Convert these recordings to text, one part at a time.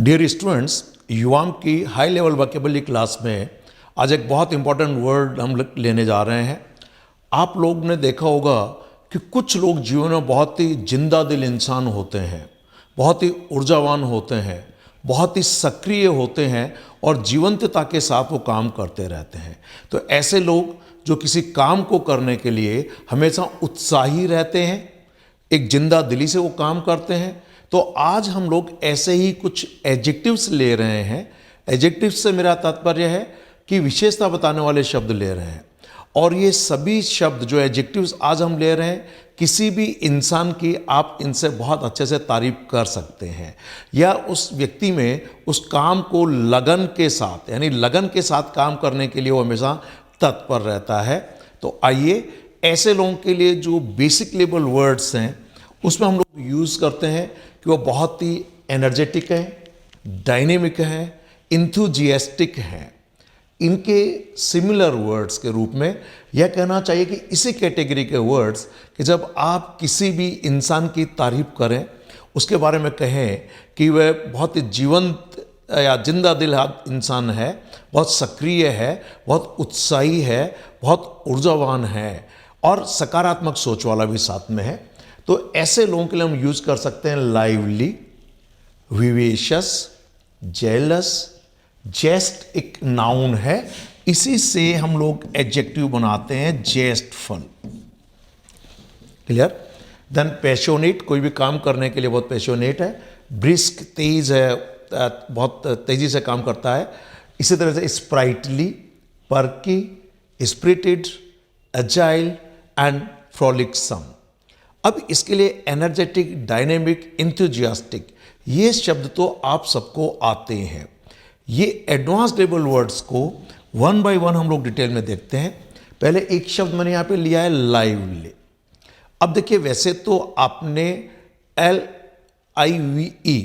Dear students, युवाम की high level vocabulary class में आज एक बहुत इंपॉर्टेंट वर्ड हम लेने जा रहे हैं। आप लोग ने देखा होगा कि कुछ लोग जीवन में बहुत ही जिंदा दिल इंसान होते हैं, बहुत ही ऊर्जावान होते हैं, बहुत ही सक्रिय होते हैं और जीवंतता के साथ वो काम करते रहते हैं। तो ऐसे लोग जो किसी काम को करने के लिए हमेशा उत्साही रहते हैं, एक जिंदा दिली से वो काम करते हैं। तो आज हम लोग ऐसे ही कुछ एडजेक्टिव्स ले रहे हैं। एडजेक्टिव्स से मेरा तात्पर्य है कि विशेषता बताने वाले शब्द ले रहे हैं। और ये सभी शब्द जो एडजेक्टिव्स आज हम ले रहे हैं, किसी भी इंसान की आप इनसे बहुत अच्छे से तारीफ कर सकते हैं, या उस व्यक्ति में उस काम को लगन के साथ, यानी लगन के साथ काम करने के लिए वो हमेशा तत्पर रहता है। तो आइए ऐसे लोगों के लिए जो बेसिक लेवल वर्ड्स हैं उसमें हम लोग यूज़ करते हैं कि वो बहुत ही एनर्जेटिक है, डायनेमिक है, इंथुजियास्टिक हैं। इनके सिमिलर वर्ड्स के रूप में यह कहना चाहिए कि इसी कैटेगरी के वर्ड्स कि जब आप किसी भी इंसान की तारीफ करें, उसके बारे में कहें कि वह बहुत ही जीवंत या जिंदा दिल इंसान है, बहुत सक्रिय है, बहुत उत्साही है, बहुत ऊर्जावान है और सकारात्मक सोच वाला भी साथ में है। तो ऐसे लोगों के लिए हम यूज कर सकते हैं लाइवली, विवेशियस, जेलस। जेस्ट एक नाउन है, इसी से हम लोग एडजेक्टिव बनाते हैं जेस्टफुल। क्लियर? देन पैशनेट, कोई भी काम करने के लिए बहुत पैशनेट है। ब्रिस्क, तेज है, बहुत तेजी से काम करता है। इसी तरह से sprightly, perky, spirited, agile and frolicsome. अब इसके लिए एनर्जेटिक, डायनेमिक, इंथुजियास्टिक, ये शब्द तो आप सबको आते हैं। ये एडवांस लेवल वर्ड्स को वन बाय वन हम लोग डिटेल में देखते हैं। पहले एक शब्द मैंने यहां पे लिया है लाइवली। अब देखिए, वैसे तो आपने LIVE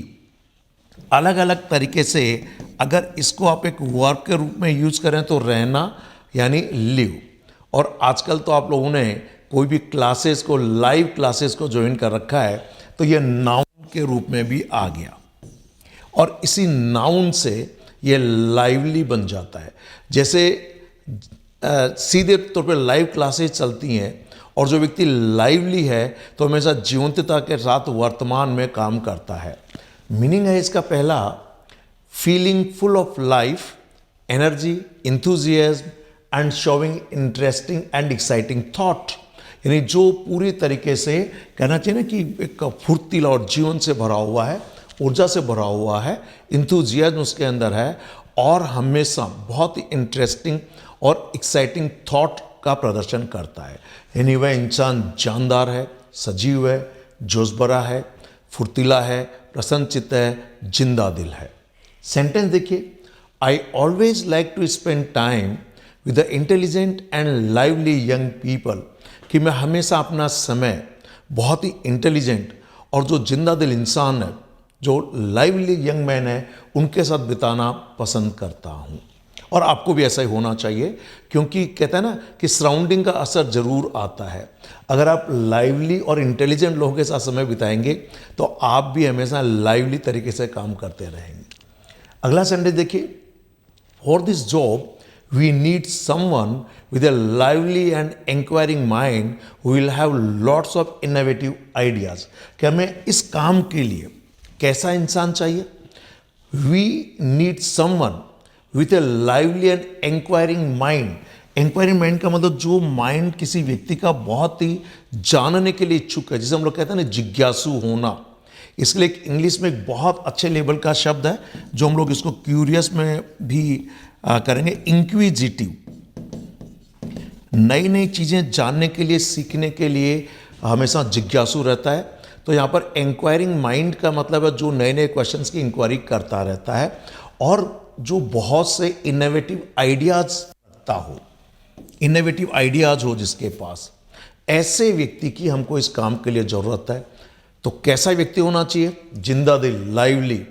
अलग अलग तरीके से, अगर इसको आप एक वर्ब के रूप में यूज करें तो रहना यानी लिव। और आजकल तो आप लोगों ने कोई भी क्लासेस को, लाइव क्लासेस को ज्वाइन कर रखा है, तो ये नाउन के रूप में भी आ गया और इसी नाउन से ये लाइवली बन जाता है। जैसे सीधे तौर पे लाइव क्लासेस चलती हैं और जो व्यक्ति लाइवली है तो हमेशा जीवंतता के साथ वर्तमान में काम करता है। मीनिंग है इसका पहला, feeling full of life, energy, enthusiasm and showing interesting and exciting thought. यानी जो पूरी तरीके से कहना चाहिए ना कि एक फुर्तीला और जीवन से भरा हुआ है, ऊर्जा से भरा हुआ है, इंथुजियाज्म उसके अंदर है और हमेशा बहुत ही इंटरेस्टिंग और एक्साइटिंग थॉट का प्रदर्शन करता है। यानी वह इंसान जानदार है, सजीव है, जोशभरा है, फुर्तीला है, प्रसन्नचित्त है, जिंदा दिल है। सेंटेंस देखिए, I always like to spend time with the intelligent and lively young people. कि मैं हमेशा अपना समय बहुत ही इंटेलिजेंट और जो जिंदा दिल इंसान है, जो लाइवली यंग मैन है, उनके साथ बिताना पसंद करता हूँ। और आपको भी ऐसा ही होना चाहिए, क्योंकि कहते हैं ना कि सराउंडिंग का असर जरूर आता है। अगर आप लाइवली और इंटेलिजेंट लोगों के साथ समय बिताएंगे तो आप भी हमेशा लाइवली तरीके से काम करते रहेंगे। अगला सेंटेंस देखिए, for this job we need someone with a lively and inquiring mind who will have lots of innovative ideas। कि हमें इस काम के लिए कैसा इंसान चाहिए? We need someone with a lively and inquiring mind। Enquiring mind का मतलब जो माइंड किसी व्यक्ति का बहुत ही जानने के लिए इच्छुक है, जिसे हम लोग कहते हैं ना जिज्ञासु होना। इसके लिए इंग्लिश में एक बहुत अच्छे लेवल का शब्द है, जो हम लोग इसको क्यूरियस में भी करेंगे, इंक्विजिटिव। नई नई चीज़ें जानने के लिए, सीखने के लिए हमेशा जिज्ञासु रहता है। तो यहाँ पर इंक्वायरिंग माइंड का मतलब है जो नए नए क्वेश्चंस की इंक्वायरी करता रहता है और जो बहुत से इनोवेटिव आइडियाज रखता हो, इनोवेटिव आइडियाज हो जिसके पास, ऐसे व्यक्ति की हमको इस काम के लिए ज़रूरत है। तो कैसा व्यक्ति होना चाहिए? जिंदा दिल, लाइवली,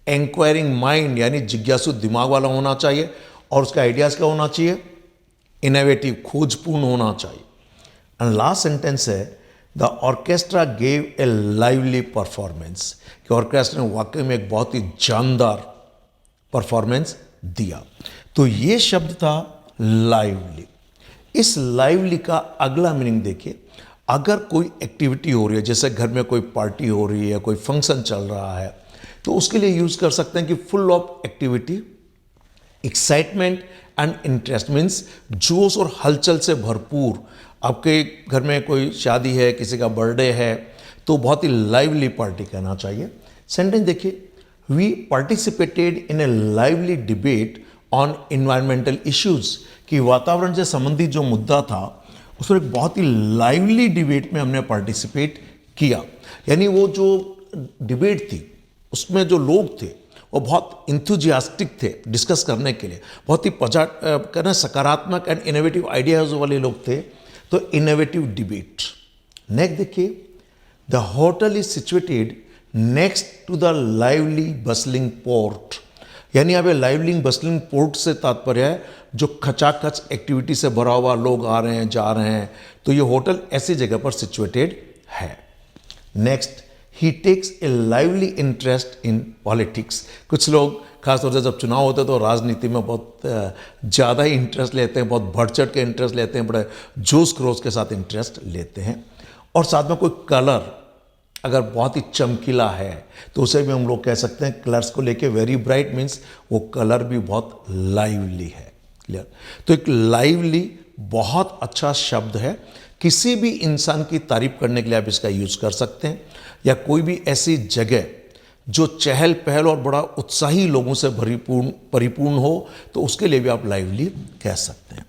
इंक्वायरिंग माइंड यानी जिज्ञासु दिमाग वाला होना चाहिए और उसका आइडियाज़ क्या होना चाहिए? इनोवेटिव, खोजपूर्ण होना चाहिए। एंड लास्ट सेंटेंस है, the orchestra gave a lively performance, कि ऑर्केस्ट्रा ने वाकई में एक बहुत ही जानदार परफॉर्मेंस दिया। तो ये शब्द था लाइवली। इस लाइवली का अगला मीनिंग देखिए, अगर कोई एक्टिविटी हो रही है, जैसे घर में कोई पार्टी हो रही है, कोई फंक्शन चल रहा है, तो उसके लिए यूज कर सकते हैं कि full of activity, excitement and interest, means जोश और हलचल से भरपूर। आपके घर में कोई शादी है, किसी का बर्थडे है, तो बहुत ही लाइवली पार्टी कहना चाहिए। सेंटेंस देखिए, we participated in a lively debate on environmental issues, कि वातावरण से संबंधित जो मुद्दा था उसमें एक बहुत ही लाइवली डिबेट में हमने पार्टिसिपेट किया। यानी वो जो डिबेट थी उसमें जो लोग थे वो बहुत इंथुजियास्टिक थे डिस्कस करने के लिए, बहुत ही करना सकारात्मक एंड इनोवेटिव आइडियाज वाले लोग थे, तो इनोवेटिव डिबेट। नेक्स्ट देखिए, the hotel is situated next to the lively bustling port, यानी यहाँ पे लाइवलिंग बसलिंग पोर्ट से तात्पर्य है जो खचाखच एक्टिविटी से भरा हुआ, लोग आ रहे हैं जा रहे हैं, तो ये होटल ऐसी जगह पर सिचुएटेड है। Next, he takes a lively interest in politics, कुछ लोग खासतौर से जब चुनाव होते हैं तो राजनीति में बहुत ज़्यादा ही इंटरेस्ट लेते हैं, बहुत बढ़ चढ़ के इंटरेस्ट लेते हैं, बड़े जोश खरोश के साथ इंटरेस्ट लेते हैं। और साथ में कोई कलर अगर बहुत ही चमकीला है तो उसे भी हम लोग कह सकते हैं कलर्स को लेके वेरी ब्राइट, मीन्स वो कलर भी बहुत लाइवली है। क्लियर? तो एक लाइवली बहुत अच्छा शब्द है, किसी भी इंसान की तारीफ करने के लिए आप इसका यूज कर सकते हैं, या कोई भी ऐसी जगह जो चहल पहल और बड़ा उत्साही लोगों से परिपूर्ण हो तो उसके लिए भी आप लाइवली कह सकते हैं।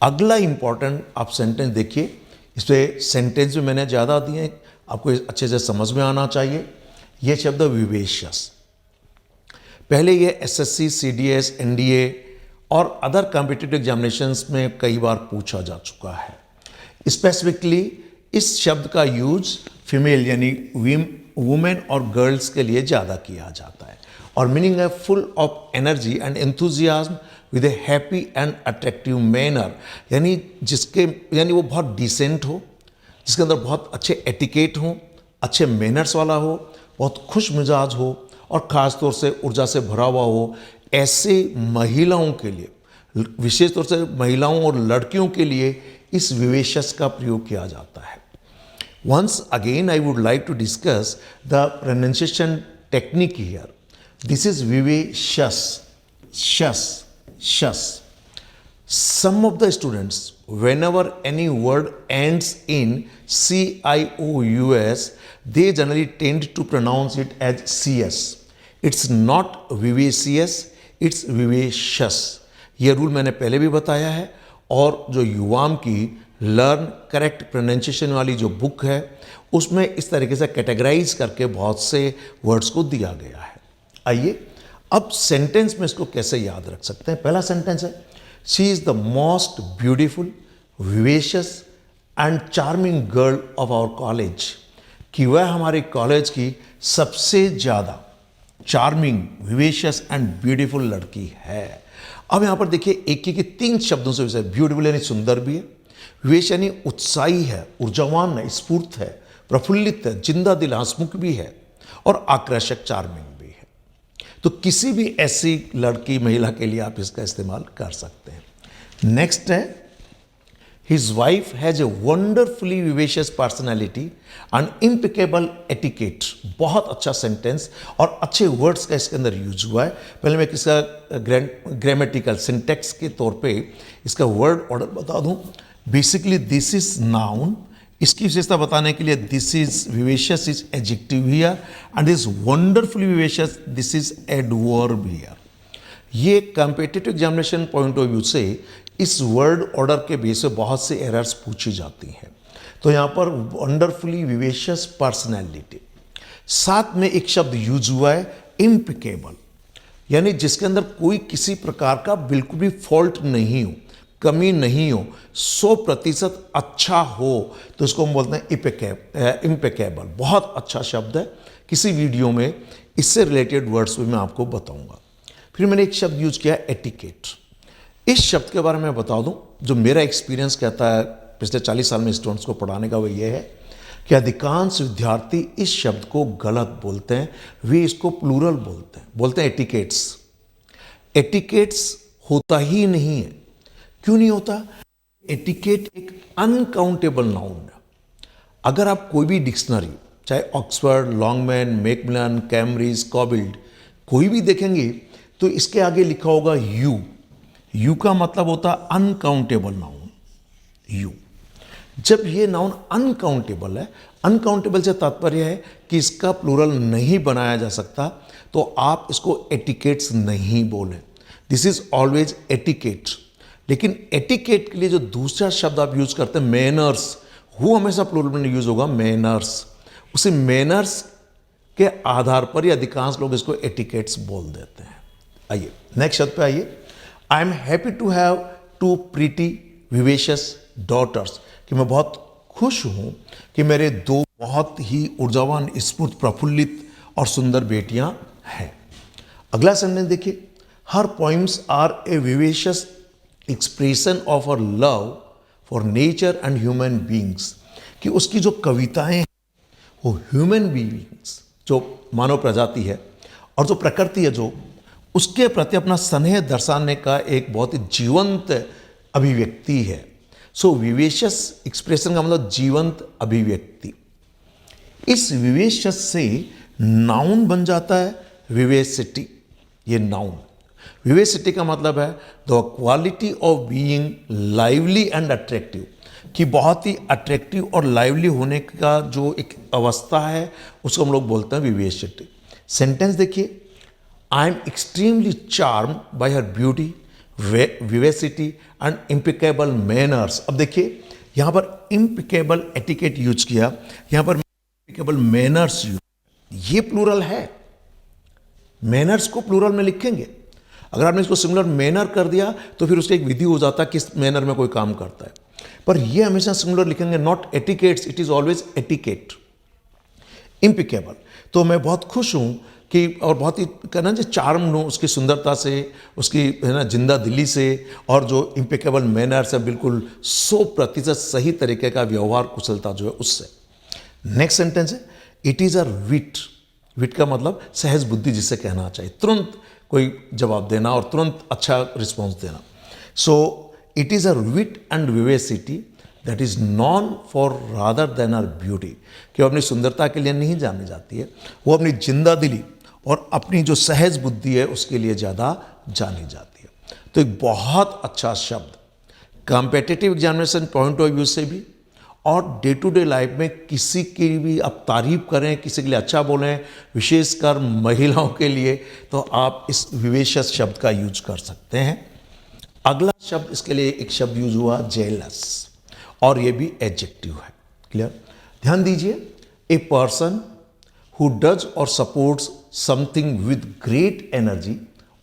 अगला इंपॉर्टेंट आप सेंटेंस देखिए, इस पर सेंटेंस भी मैंने ज़्यादा दिए हैं, आपको अच्छे से समझ में आना चाहिए। यह शब्द विवेशियस, पहले ये एसएससी, सीडीएस, एनडीए और अदर कॉम्पिटिटिव एग्जामिनेशंस में कई बार पूछा जा चुका है। स्पेसिफिकली इस शब्द का यूज फीमेल यानी वुमेन और गर्ल्स के लिए ज़्यादा किया जाता है, और मीनिंग है full of energy and enthusiasm with A happy and attractive manner, यानी वो बहुत डिसेंट हो, जिसके अंदर बहुत अच्छे एटिकेट हों, अच्छे मैनर्स वाला हो, बहुत खुश मिजाज हो और ख़ास तौर से ऊर्जा से भरा हुआ हो। ऐसे महिलाओं के लिए, विशेष तौर से महिलाओं और लड़कियों के लिए इस विवेशस का प्रयोग किया जाता है। Once again I would like to discuss the pronunciation technique here. This is vivacious, shus, shus. Some of the students, whenever any word ends in CIOUS, they generally tend to pronounce it as CS. It's not vivacious, it's vivacious. ये rule मैंने पहले भी बताया है, और जो युवाम की learn correct pronunciation वाली जो बुक है उसमें इस तरीके से कैटेगराइज करके बहुत से वर्ड्स को दिया गया है। आइए अब सेंटेंस में इसको कैसे याद रख सकते हैं। पहला सेंटेंस है, She is the most beautiful, vivacious and charming girl of our college, कि वह हमारे कॉलेज की सबसे ज़्यादा चार्मिंग, विवेशियस एंड ब्यूटीफुल लड़की है। अब यहाँ पर देखिए एक की तीन शब्दों से विषय, ब्यूटीफुल यानी सुंदर भी है, विवेश यानी उत्साही है, ऊर्जावान है, स्फूर्त है, प्रफुल्लित है, जिंदा दिल हंसमुख भी है, और आकर्षक चार्मिंग भी है। तो किसी भी ऐसी लड़की महिला के लिए आप इसका इस्तेमाल कर सकते हैं। नेक्स्ट है, his wife has a wonderfully vivacious personality and impeccable etiquette. बहुत अच्छा सेंटेंस और अच्छे वर्ड्स का इसके अंदर यूज हुआ है। पहले मैं इसका ग्रामेटिकल सिंटेक्स के तौर पे इसका वर्ड ऑर्डर बता दूं। बेसिकली दिस इज नाउन, इसकी विशेषता बताने के लिए this is vivacious is adjective here, and is wonderfully vivacious this is adverb here. ये competitive examination point of view से इस वर्ड ऑर्डर के बेस पे बहुत से एरर्स पूछी जाती हैं। तो यहाँ पर वंडरफुली विवेशियस पर्सनैलिटी, साथ में एक शब्द यूज हुआ है इम्पेकेबल, यानी जिसके अंदर कोई किसी प्रकार का बिल्कुल भी फॉल्ट नहीं हो, कमी नहीं हो, 100% अच्छा हो, तो इसको हम बोलते हैं इम्पेकेबल। बहुत अच्छा शब्द है, किसी वीडियो में इससे रिलेटेड वर्ड्स भी मैं आपको बताऊंगा। फिर मैंने एक शब्द यूज किया एटिकेट। इस शब्द के बारे में बता दूं, जो मेरा एक्सपीरियंस कहता है पिछले 40 साल में स्टूडेंट्स को पढ़ाने का, वो ये है कि अधिकांश विद्यार्थी इस शब्द को गलत बोलते हैं, वे इसको प्लूरल बोलते हैं एटिकेट्स। एटिकेट्स होता ही नहीं है। क्यों नहीं होता? एटिकेट एक अनकाउंटेबल नाउन है। अगर आप कोई भी डिक्शनरी, चाहे ऑक्सफर्ड, लॉन्गमैन, मैकमिलन, कैम्ब्रिज, कॉबिल्ड, कोई भी देखेंगे तो इसके आगे लिखा होगा यू। यू का मतलब होता है अनकाउंटेबल नाउन, यू। जब ये नाउन अनकाउंटेबल है, अनकाउंटेबल से तात्पर्य है कि इसका प्लूरल नहीं बनाया जा सकता, तो आप इसको एटिकेट्स नहीं बोलें। This is always etiquette. लेकिन एटिकेट के लिए जो दूसरा शब्द आप यूज करते हैं मैनर्स, वो हमेशा प्लूरल में यूज होगा मैनर्स। उसी मैनर्स के आधार पर ही अधिकांश लोग इसको एटिकेट्स बोल देते हैं। आइए नेक्स्ट शब्द पे आइए। I am happy to have two pretty vivacious daughters, कि मैं बहुत खुश हूं कि मेरे दो बहुत ही ऊर्जावान, स्फूर्त, प्रफुल्लित और सुंदर बेटियां हैं। अगला सेंटेंस देखिए। Her poems are a vivacious expression of her love for nature and human beings, कि उसकी जो कविताएं हैं वो ह्यूमन बीइंग्स, जो मानव प्रजाति है और जो प्रकृति है, जो उसके प्रति अपना स्नेह दर्शाने का एक बहुत ही जीवंत अभिव्यक्ति है। सो विवेशियस एक्सप्रेशन का मतलब जीवंत अभिव्यक्ति। इस विवेशियस से नाउन बन जाता है विवेसिटी। ये नाउन, विवेसिटी का मतलब है the quality of being lively and attractive, कि बहुत ही अट्रैक्टिव और लाइवली होने का जो एक अवस्था है उसको हम लोग बोलते हैं विवेसिटी। सेंटेंस देखिए। I am extremely charm by her beauty, vivacity and impeccable manners. अब देखिए यहाँ पर इम्पिकेबल एटिकेट यूज किया, यहाँ पर इम्पिकेबल मैनर्स यूज, ये प्लूरल है। मैनर्स को प्लूरल में लिखेंगे। अगर आपने इसको सिंगुलर मैनर कर दिया तो फिर उसका एक विधि हो जाता है किस मैनर में कोई काम करता है, पर ये हमेशा सिंगुलर लिखेंगे, not etiquettes, it is always etiquette. Impeccable, तो मैं बहुत खुश हूं कि, और बहुत ही कहना जो चार्म हूँ उसकी सुंदरता से, उसकी है ना जिंदा दिली से, और जो इम्पेकेबल मैनर से, बिल्कुल 100% सही तरीके का व्यवहार कुशलता जो है उससे। नेक्स्ट सेंटेंस है। इट इज़ अ विट। विट का मतलब सहज बुद्धि जिसे कहना चाहिए, तुरंत कोई जवाब देना और तुरंत अच्छा रिस्पॉन्स देना। So it is a wit and vivacity that is known for rather than her beauty, कि वो अपनी सुंदरता के लिए नहीं जानी जाती है, वो अपनी जिंदा दिली और अपनी जो सहज बुद्धि है उसके लिए ज़्यादा जानी जाती है। तो एक बहुत अच्छा शब्द competitive examination point of view से भी और डे टू डे लाइफ में किसी की भी आप तारीफ करें, किसी के लिए अच्छा बोलें, विशेषकर महिलाओं के लिए, तो आप इस विवेशियस शब्द का यूज कर सकते हैं। अगला शब्द इसके लिए एक शब्द यूज हुआ जेलस, और ये भी एडजेक्टिव है। क्लियर? ध्यान दीजिए। A person who does or supports something with great energy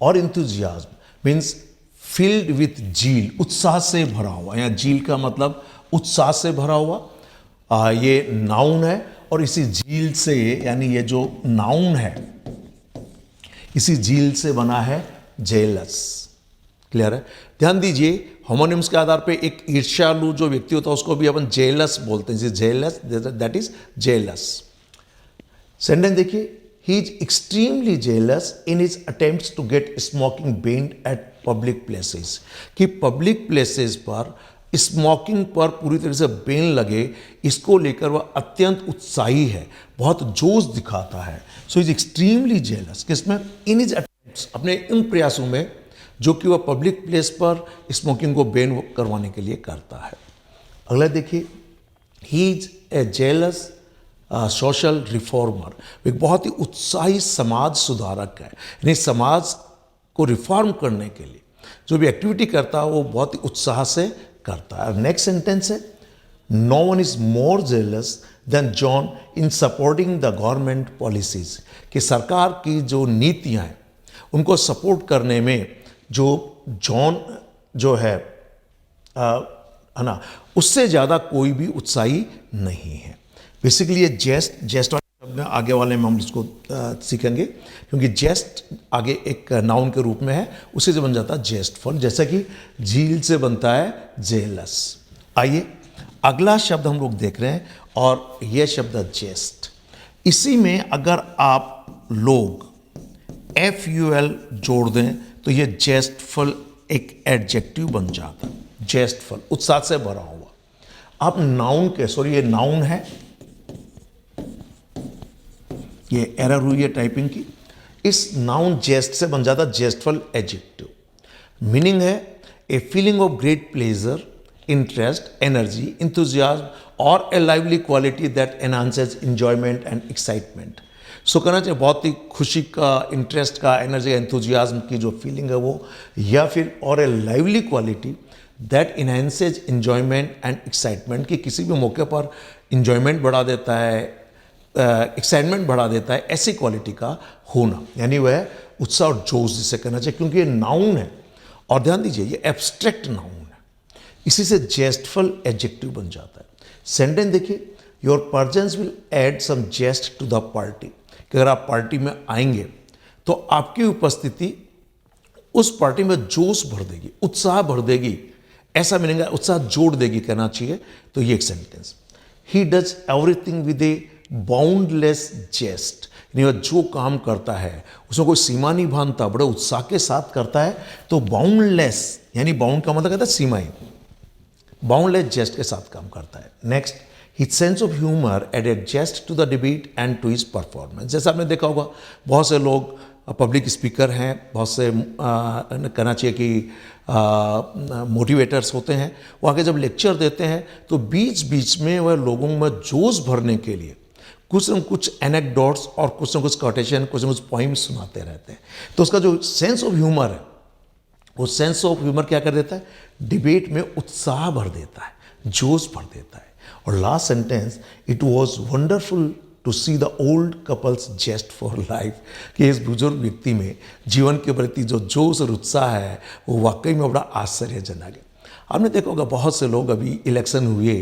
or enthusiasm means filled with zeal, उत्साह से भरा हुआ, या झील का मतलब उत्साह से भरा हुआ, ये नाउन है। और इसी झील से, यानी ये जो नाउन है इसी झील से बना है जेलस। क्लियर है? ध्यान दीजिए, होमोनिम्स के आधार पे एक ईर्ष्यालु जो व्यक्ति होता है उसको भी अपन जेलस बोलते हैं। Zealous, that is zealous. Sentence देखिए। He is extremely zealous in his attempts to get smoking banned at public places, कि पब्लिक प्लेसेस पर स्मोकिंग पर पूरी तरह से बैन लगे, इसको लेकर वह अत्यंत उत्साही है, बहुत जोश दिखाता है। सो इज एक्सट्रीमली जेलस, किसमें? इन हिज अटेम्प्ट्स, अपने इन प्रयासों में जो कि वह पब्लिक प्लेस पर स्मोकिंग को बैन करवाने के लिए करता है। अगला देखिए। He is a jealous social reformer, एक बहुत ही उत्साही समाज सुधारक है, यानी समाज को रिफॉर्म करने के लिए जो भी एक्टिविटी करता है वो बहुत ही उत्साह से करता है। नेक्स्ट सेंटेंस है। No one is more jealous than John in supporting the government policies, कि सरकार की जो नीतियां हैं उनको सपोर्ट करने में जो जॉन जो है ना, उससे ज़्यादा कोई भी उत्साही नहीं है। बेसिकली ये जेस्ट वाले शब्द में आगे वाले में हम इसको सीखेंगे, क्योंकि जेस्ट आगे एक नाउन के रूप में है, उसी से बन जाता है जेस्टफुल, जैसा कि झील से बनता है जेलस। आइए अगला शब्द हम लोग देख रहे हैं और यह शब्द जेस्ट। इसी में अगर आप लोग FUL जोड़ दें तो ये जेस्टफुल एक एडजेक्टिव बन जाता है। जेस्टफुल, उत्साह से भरा हुआ। आप नाउन के, सॉरी ये नाउन है, ये एरर हुई है टाइपिंग की। इस नाउन जेस्ट से बन जाता जेस्टफुल एडजेक्टिव। मीनिंग है a feeling of great pleasure, interest, energy, enthusiasm और a lively quality that enhances enjoyment and excitement. So कहना चाहिए बहुत ही खुशी का, इंटरेस्ट का, एनर्जी, एंथुजियाज्म की जो फीलिंग है वो, या फिर और a lively quality that enhances enjoyment and excitement, कि किसी भी मौके पर इंजॉयमेंट बढ़ा देता है, एक्साइटमेंट बढ़ा देता है, ऐसी क्वालिटी का होना, यानी वह उत्साह और जोश जिसे कहना चाहिए, क्योंकि ये नाउन है। और ध्यान दीजिए ये एब्स्ट्रैक्ट नाउन है, इसी से जेस्टफुल एडजेक्टिव बन जाता है। सेंटेंस देखिए, your presence will add some zest to the party, कि अगर आप पार्टी में आएंगे तो आपकी उपस्थिति उस पार्टी में जोश भर देगी, उत्साह भर देगी, ऐसा मिलेगा, उत्साह जोड़ देगी कहना चाहिए। तो ये एक sentence. He does everything with a boundless zest, यानी वह जो काम करता है उसमें कोई सीमा नहीं बांधता, बड़े उत्साह के साथ करता है। तो बाउंडलेस, यानी बाउंड का मतलब कहता है सीमाएं, बाउंडलेस जेस्ट के साथ काम करता है। Next, his sense of humour added zest to the debate and to his performance. जैसा आपने देखा होगा बहुत से लोग पब्लिक स्पीकर हैं, बहुत से कहना चाहिए कि मोटिवेटर्स होते हैं, वो आगे जब लेक्चर देते हैं तो बीच बीच में वह लोगों में जोश भरने के लिए कुछ न कुछ एनेक्डोट्स और कुछ न कुछ कोटेशन, कुछ न कुछ पॉइम्स सुनाते रहते हैं। तो उसका जो सेंस ऑफ ह्यूमर है, वो सेंस ऑफ ह्यूमर क्या कर देता है, डिबेट में उत्साह भर देता है, जोश भर देता है। और last sentence, it was wonderful to see the old couple's zest for life, कि इस बुजुर्ग व्यक्ति में जीवन के प्रति जो जोश और उत्साह है वो वाकई में बड़ा आश्चर्यजनक है। आपने देखा होगा बहुत से लोग अभी इलेक्शन हुए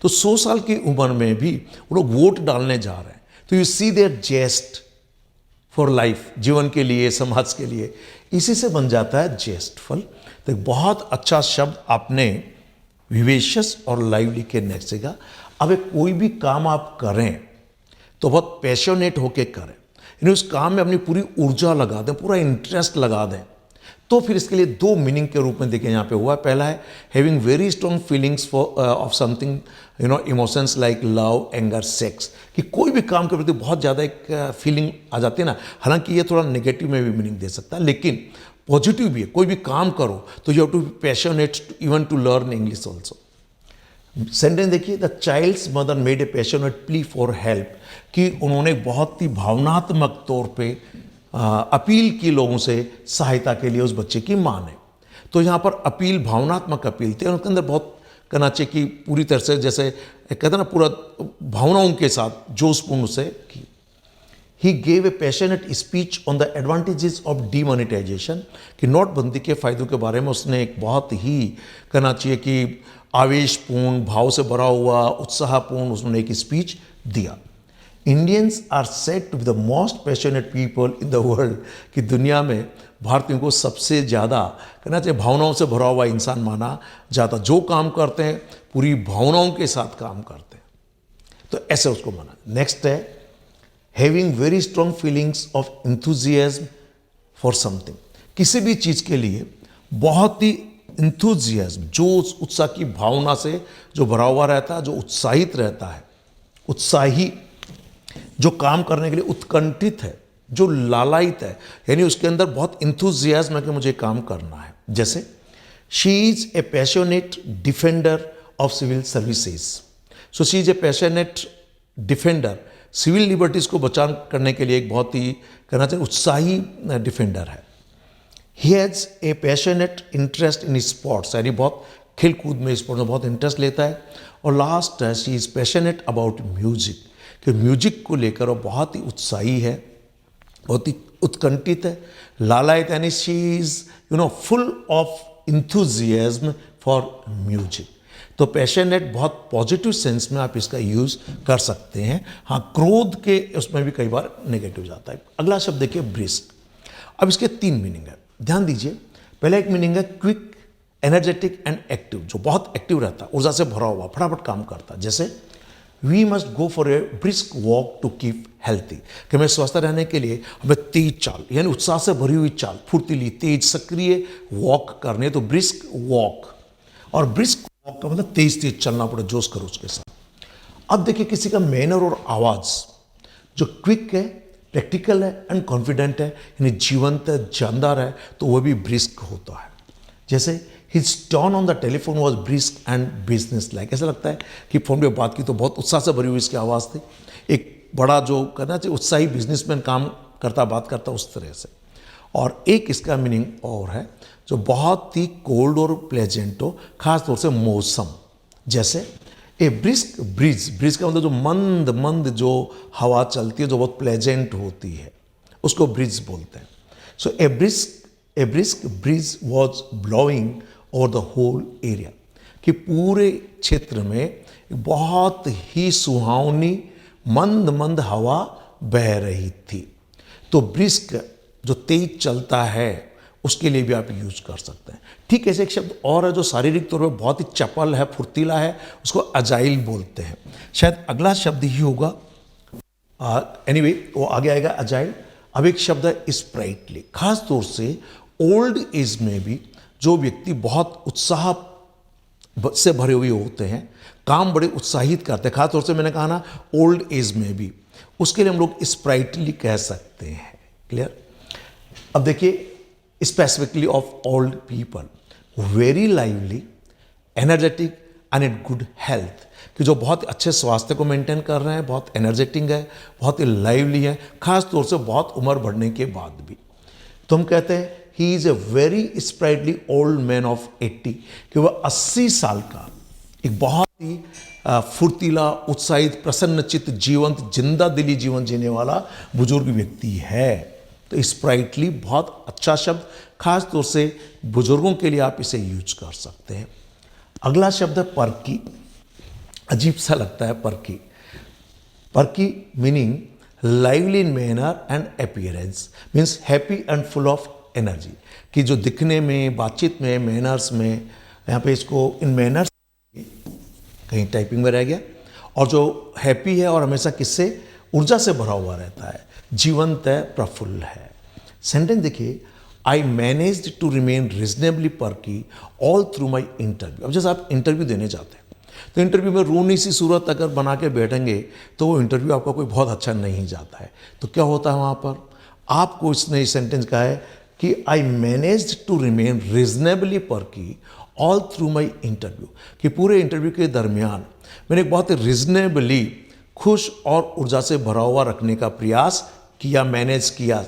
तो 100 साल की उम्र में भी वो लोग वोट डालने जा रहे हैं, तो you see their zest for life, जीवन के लिए, समाज के लिए, इसी से बन जाता है जेस्टफुल। तो एक बहुत अच्छा शब्द आपने विवेशियस और लाइवली के नेक्स्ट जगह। अब एक कोई भी काम आप करें तो बहुत पैशनेट होके करें, यानी उस काम में अपनी पूरी ऊर्जा लगा दें, पूरा इंटरेस्ट लगा दें। तो फिर इसके लिए दो मीनिंग के रूप में देखिए यहाँ पे हुआ। पहला है having very strong feelings for of something, emotions like love, anger, sex, कि कोई भी काम के प्रति बहुत ज़्यादा एक फीलिंग आ जाती है ना। हालांकि ये थोड़ा नेगेटिव में भी मीनिंग दे सकता है, लेकिन पॉजिटिव भी है। कोई भी काम करो तो you have to be passionate even to learn English also. Sentence देखिए, the child's mother made a passionate plea for help, कि उन्होंने बहुत ही भावनात्मक तौर पे अपील की लोगों से सहायता के लिए उस बच्चे की माँ ने। तो यहाँ पर अपील, भावनात्मक अपील थी, उनके अंदर बहुत कहना चाहिए कि पूरी तरह से, जैसे कहते हैं ना, पूरा भावनाओं के साथ जोशपूर्ण से की। He gave a passionate speech on the advantages of demonetisation, कि नोटबंदी के फायदों के बारे में उसने एक बहुत ही कहना चाहिए कि आवेशपूर्ण, भाव से भरा हुआ, उत्साहपूर्ण उसने एक स्पीच दिया। Indians are said to be the most passionate people in the world, कि दुनिया में भारतीयों को सबसे ज़्यादा कहना चाहिए भावनाओं से भरा हुआ इंसान माना जाता। जो काम करते हैं पूरी भावनाओं के साथ काम करते हैं, तो ऐसे उसको माना। नेक्स्ट है having very strong feelings of enthusiasm for something, किसी भी चीज़ के लिए बहुत ही इंथुजियाज्म, जोश, उत्साह की भावना से जो भरा हुआ रहता है, जो उत्साहित रहता है, उत्साही, जो काम करने के लिए उत्कंठित है, जो लालायित है, यानी उसके अंदर बहुत इंथुजियाज्म है कि मुझे काम करना है। जैसे she is a passionate defender of civil services, so she is a passionate defender, civil liberties को बचाव करने के लिए एक बहुत ही कहना चाहिए उत्साही डिफेंडर है। He has a passionate interest in sports, यानी बहुत खेल कूद में, स्पोर्ट्स में बहुत इंटरेस्ट लेता है। और लास्ट है she is passionate about music, कि म्यूजिक को लेकर वो बहुत ही उत्साही है, बहुत ही उत्कंठित है, लालायित, यानी she is full of enthusiasm for music. तो पैशनेट बहुत पॉजिटिव सेंस में आप इसका यूज़ कर सकते हैं। हाँ, क्रोध के उसमें भी कई बार नेगेटिव जाता है। अगला शब्द देखिए ब्रिस्क। अब इसके 3 मीनिंग है, ध्यान दीजिए। पहला एक मीनिंग है क्विक एनर्जेटिक एंड एक्टिव, जो बहुत एक्टिव रहता है, ऊर्जा से भरा हुआ, फटाफट काम करता है। जैसे we must go for a brisk walk to keep healthy, कि हमें स्वस्थ रहने के लिए हमें तेज चाल यानी उत्साह से भरी हुई चाल, फुर्तीली, तेज, सक्रिय वॉक करनी है, तो ब्रिस्क वॉक। और ब्रिस्क वॉक का मतलब तेज तेज चलना पड़े, जोश करो उसके साथ। अब देखिए किसी का मैनर और आवाज़ जो क्विक है, प्रैक्टिकल है एंड कॉन्फिडेंट है, यानी जीवंत है, जानदार है, तो वह भी ब्रिस्क होता है। जैसे his turn on the telephone was brisk and business like, ऐसा लगता है कि फ़ोन पे बात की तो बहुत उत्साह से भरी हुई इसकी आवाज़ थी। एक बड़ा जो करना चाहिए उत्साही बिजनेसमैन काम करता, बात करता, उस तरह से। और एक इसका मीनिंग और है जो बहुत ही कोल्ड और प्लेजेंट हो, खास तौर से मौसम। जैसे ए ब्रिस्क ब्रीज, ब्रिज का मतलब जो मंद मंद जो हवा चलती है, जो बहुत प्लेजेंट होती है, उसको ब्रिज बोलते हैं। So a brisk breeze was blowing over the whole area, कि पूरे क्षेत्र में बहुत ही सुहावनी मंद मंद हवा बह रही थी। तो ब्रिस्क जो तेज चलता है उसके लिए भी आप यूज कर सकते हैं। ठीक ऐसे एक शब्द और है जो शारीरिक तौर पर बहुत ही चपल है, फुर्तीला है, उसको अजाइल बोलते हैं। शायद अगला शब्द ही होगा, एनीवे वो आगे आएगा अजाइल। अब एक शब्द है स्प्राइटली, खास तौर से ओल्ड एज में भी जो व्यक्ति बहुत उत्साह से भरे हुए होते हैं, काम बड़े उत्साहित करते हैं, खासतौर से मैंने कहा ना ओल्ड एज में भी, उसके लिए हम लोग स्प्राइटली कह सकते हैं। क्लियर। अब देखिए specifically of old people, very lively, energetic and in good health, कि जो बहुत अच्छे स्वास्थ्य को मेंटेन कर रहे हैं, बहुत एनर्जेटिक है, बहुत ही लाइवली है, खास तौर से बहुत उम्र बढ़ने के बाद भी। तो हम कहते हैं he is a very sprightly old man of 80, कि वह 80 साल का एक बहुत ही फुर्तीला, उत्साहित, प्रसन्नचित्त, जीवंत, जिंदा दिली जीवन जीने वाला बुजुर्ग व्यक्ति है। तो स्प्राइटली बहुत अच्छा शब्द, खास तौर से बुजुर्गों के लिए आप इसे यूज कर सकते हैं। अगला शब्द है पर्की। अजीब सा लगता है perky. Perky meaning lively in manner and appearance, means happy and full of energy, कि जो दिखने में, बातचीत में, मैनर्स में, यहाँ पे इसको इन मैनर्स कहीं टाइपिंग में रह गया, और जो हैप्पी है और हमेशा किससे, ऊर्जा से भरा हुआ रहता है, जीवंत है, प्रफुल्ल है। सेंटेंस देखिए, I managed to remain reasonably perky all through my interview. अब जैसे आप इंटरव्यू देने जाते हैं तो इंटरव्यू में रोनी सी सूरत अगर बना के बैठेंगे तो वो इंटरव्यू आपका कोई बहुत अच्छा नहीं जाता है। तो क्या होता है वहाँ पर, आपको इसने इस सेंटेंस कहा है कि I managed to remain reasonably perky all through my interview, कि पूरे इंटरव्यू के दरमियान मैंने एक बहुत रीजनेबली खुश और ऊर्जा से भरा हुआ रखने का प्रयास किया, मैनेज किया।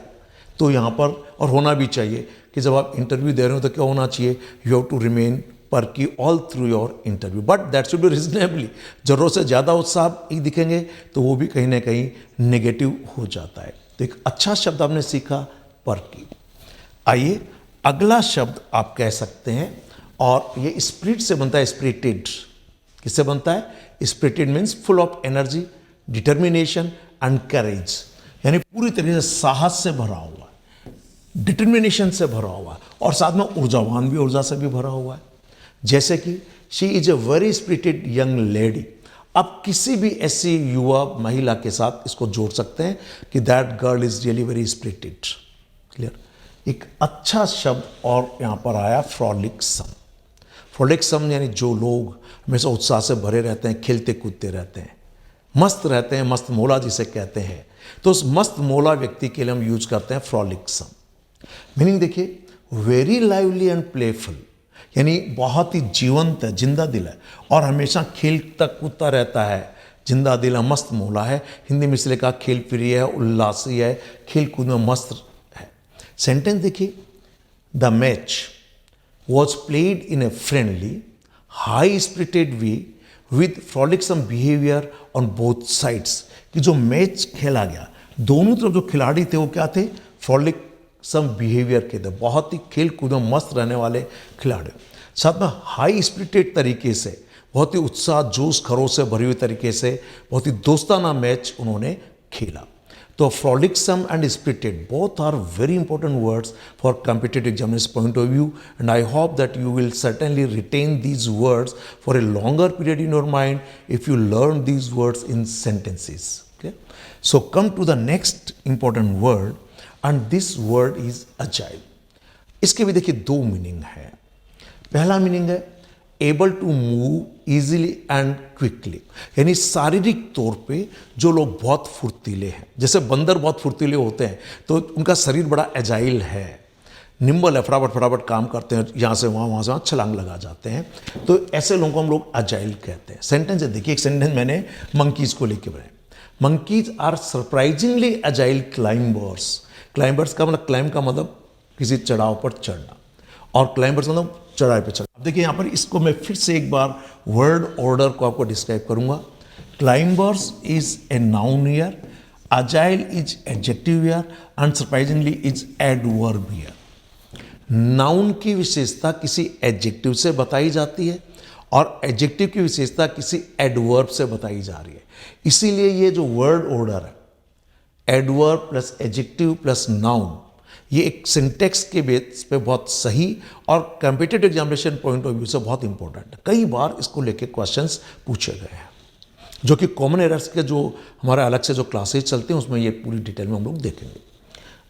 तो यहाँ पर और होना भी चाहिए कि जब आप इंटरव्यू दे रहे हो तो क्या होना चाहिए, you have to remain perky all through your interview, but that should be reasonably. जरूरत से ज़्यादा उत्साह ही दिखेंगे तो वो भी कहीं ना कहीं नेगेटिव हो जाता है। तो एक अच्छा शब्द आपने सीखा, पर्की। आइए अगला शब्द आप कह सकते हैं, और ये स्पिरिट से बनता है, स्पिरिटेड। किससे बनता है? Spirited means full of energy, determination and courage, यानी पूरी तरीके से साहस से भरा हुआ है, डिटर्मिनेशन से भरा हुआ है, और साथ में ऊर्जावान भी, ऊर्जा से भी भरा हुआ है। जैसे कि she is a very spirited young lady. आप किसी भी ऐसी युवा महिला के साथ इसको जोड़ सकते हैं कि that girl is really very spirited. Clear. एक अच्छा शब्द और यहाँ पर आया, फ्रॉलिक्सम। फ्रॉलिक्सम यानी जो लोग हमेशा उत्साह से भरे रहते हैं, खेलते कूदते रहते हैं, मस्त रहते हैं, मस्त मोला जिसे कहते हैं। तो उस मस्त मोला व्यक्ति के लिए हम यूज करते हैं फ्रॉलिक्सम। मीनिंग देखिए, वेरी लाइवली एंड प्लेफुल, यानी बहुत ही जीवंत है, जिंदा दिल है, और हमेशा खेलता कूदता रहता है, जिंदा दिल है, मस्त मोला है। हिंदी में इसलिए कहा खेल प्रिय है, उल्लासी है, खेल कूद में मस्त है। सेंटेंस देखिए, the match was played in a friendly high spirited way with frolicsome behaviour on both sides, कि जो मैच खेला गया दोनों तरफ जो खिलाड़ी थे वो क्या थे, फ्रॉलिक्सम बिहेवियर के थे, बहुत ही खेल कूद में मस्त रहने वाले खिलाड़ी। साथ में हाई स्पिरिटेड तरीके से, बहुत ही उत्साह, जोश, खरोश से भरी हुई तरीके से, बहुत ही दोस्ताना मैच उन्होंने खेला। तो frolicsome and spirited both are very important words for competitive examiners point of view, and I hope that you will certainly retain these words for a longer period in your mind if you learn these words in sentences. Okay, so come to the next important word, and this word is agile. इसके भी देखिए दो meaning है. पहला meaning है able to move easily and quickly, यानी शारीरिक तौर पे जो लोग बहुत फुर्तीले हैं, जैसे बंदर बहुत फुर्तीले होते हैं तो उनका शरीर बड़ा एजाइल है, निम्बल है, फटाफट फटाफट काम करते हैं, यहाँ से वहाँ से वहाँ छलांग लगा जाते हैं, तो ऐसे लोगों को हम लोग एजाइल कहते हैं. सेंटेंस है, देखिए एक सेंटेंस मैंने मंकीज को लेके बनाया. Monkeys are surprisingly agile climbers. Climbers का मतलब, क्लाइंब का मतलब किसी चढ़ाव पर चढ़ना, और क्लाइंबर्स मतलब चढ़ाई पे चढ़ना. अब देखिए यहाँ पर इसको मैं फिर से एक बार वर्ड ऑर्डर को आपको डिस्क्राइब करूंगा. Climbers is a noun here, agile is adjective here, and surprisingly is adverb here. Noun की विशेषता किसी एडजेक्टिव से बताई जाती है और एडजेक्टिव की विशेषता किसी एडवर्ब से बताई जा रही है. इसीलिए ये जो वर्ड ऑर्डर है, adverb plus adjective plus noun, ये एक सिंटेक्स के बेस पे बहुत सही और competitive examination point of view से बहुत इंपॉर्टेंट है. कई बार इसको लेके क्वेश्चंस पूछे गए हैं, जो कि कॉमन एरर्स के जो हमारे अलग से जो क्लासेस चलते हैं उसमें ये पूरी डिटेल में हम लोग देखेंगे.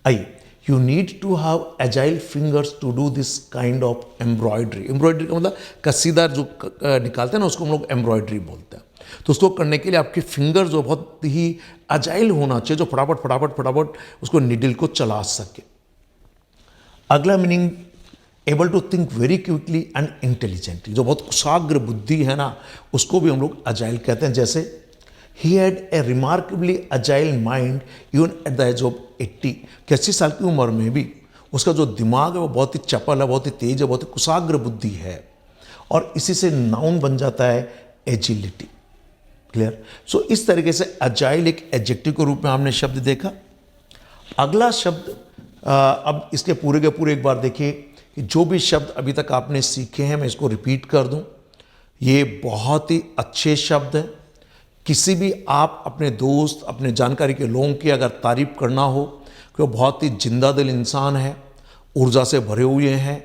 आइए, you need to have agile fingers to do this kind of embroidery. Embroidery का मतलब कसीदा जो निकालते हैं ना, उसको हम लोग एम्ब्रॉयडरी बोलते हैं. तो उसको करने के लिए आपके फिंगर जो बहुत ही अजाइल होना चाहिए, जो फटाफट फटाफट फटाफट उसको निडल को चला सके. अगला meaning able to think very quickly and intelligently, जो बहुत कुशाग्र बुद्धि है ना, उसको भी हम लोग अजाइल कहते हैं. जैसे he had a remarkably agile mind even at the age of 80. 80 साल की उम्र में भी उसका जो दिमाग है वो बहुत ही चपल है, बहुत ही तेज है, बहुत ही कुशाग्र बुद्धि है. और इसी से नाउन बन जाता है एजिलिटी. क्लियर? सो इस तरीके से अजाइल एक एडजेक्टिव के रूप में हमने शब्द देखा. अगला शब्द, अब इसके पूरे के पूरे एक बार देखिए कि जो भी शब्द अभी तक आपने सीखे हैं मैं इसको रिपीट कर दूं. ये बहुत ही अच्छे शब्द हैं. किसी भी आप अपने दोस्त, अपने जानकारी के लोगों की अगर तारीफ करना हो कि वो बहुत ही जिंदा दिल इंसान है, ऊर्जा से भरे हुए हैं,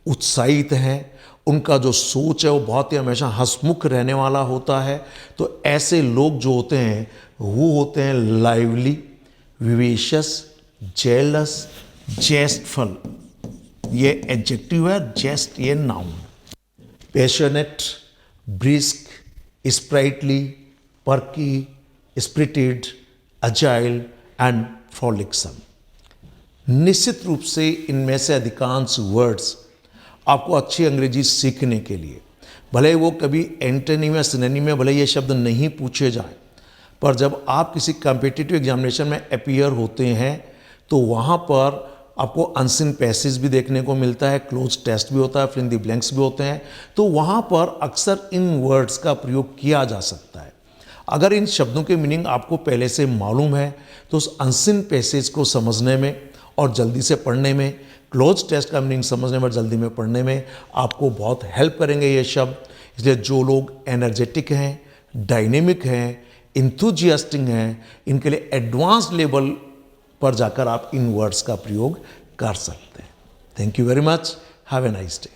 उत्साहित हैं, उनका जो सोच है वो बहुत ही हमेशा हंसमुख रहने वाला होता है, तो ऐसे लोग जो होते हैं वो होते हैं लाइवली, विवेशियस, जेलस, जेस्टफुल. ये एडजेक्टिव है, जेस्ट ये noun. Passionate, brisk, sprightly, perky, spirited, agile and frolicsome. निश्चित रूप से इनमें से अधिकांश वर्ड्स आपको अच्छी अंग्रेजी सीखने के लिए, भले वो कभी एंटोनिम या सिनोनिम में भले ये शब्द नहीं पूछे जाएं, पर जब आप किसी कॉम्पिटिटिव एग्जामिनेशन में अपीयर होते हैं तो वहाँ पर आपको अनसीन पैसेज भी देखने को मिलता है, क्लोज टेस्ट भी होता है, फिल इन द ब्लैंक्स भी होते हैं. तो वहाँ पर अक्सर इन वर्ड्स का प्रयोग किया जा सकता है. अगर इन शब्दों के मीनिंग आपको पहले से मालूम है तो उस अनसीन पैसेज को समझने में और जल्दी से पढ़ने में, क्लोज टेस्ट का मीनिंग समझने में और जल्दी में पढ़ने में आपको बहुत हेल्प करेंगे ये शब्द. इसलिए जो लोग एनर्जेटिक हैं, डायनेमिक हैं, इंथुजियास्टिक हैं, इनके लिए एडवांस लेवल पर जाकर आप इन वर्ड्स का प्रयोग कर सकते हैं. Thank you very much. Have a nice day.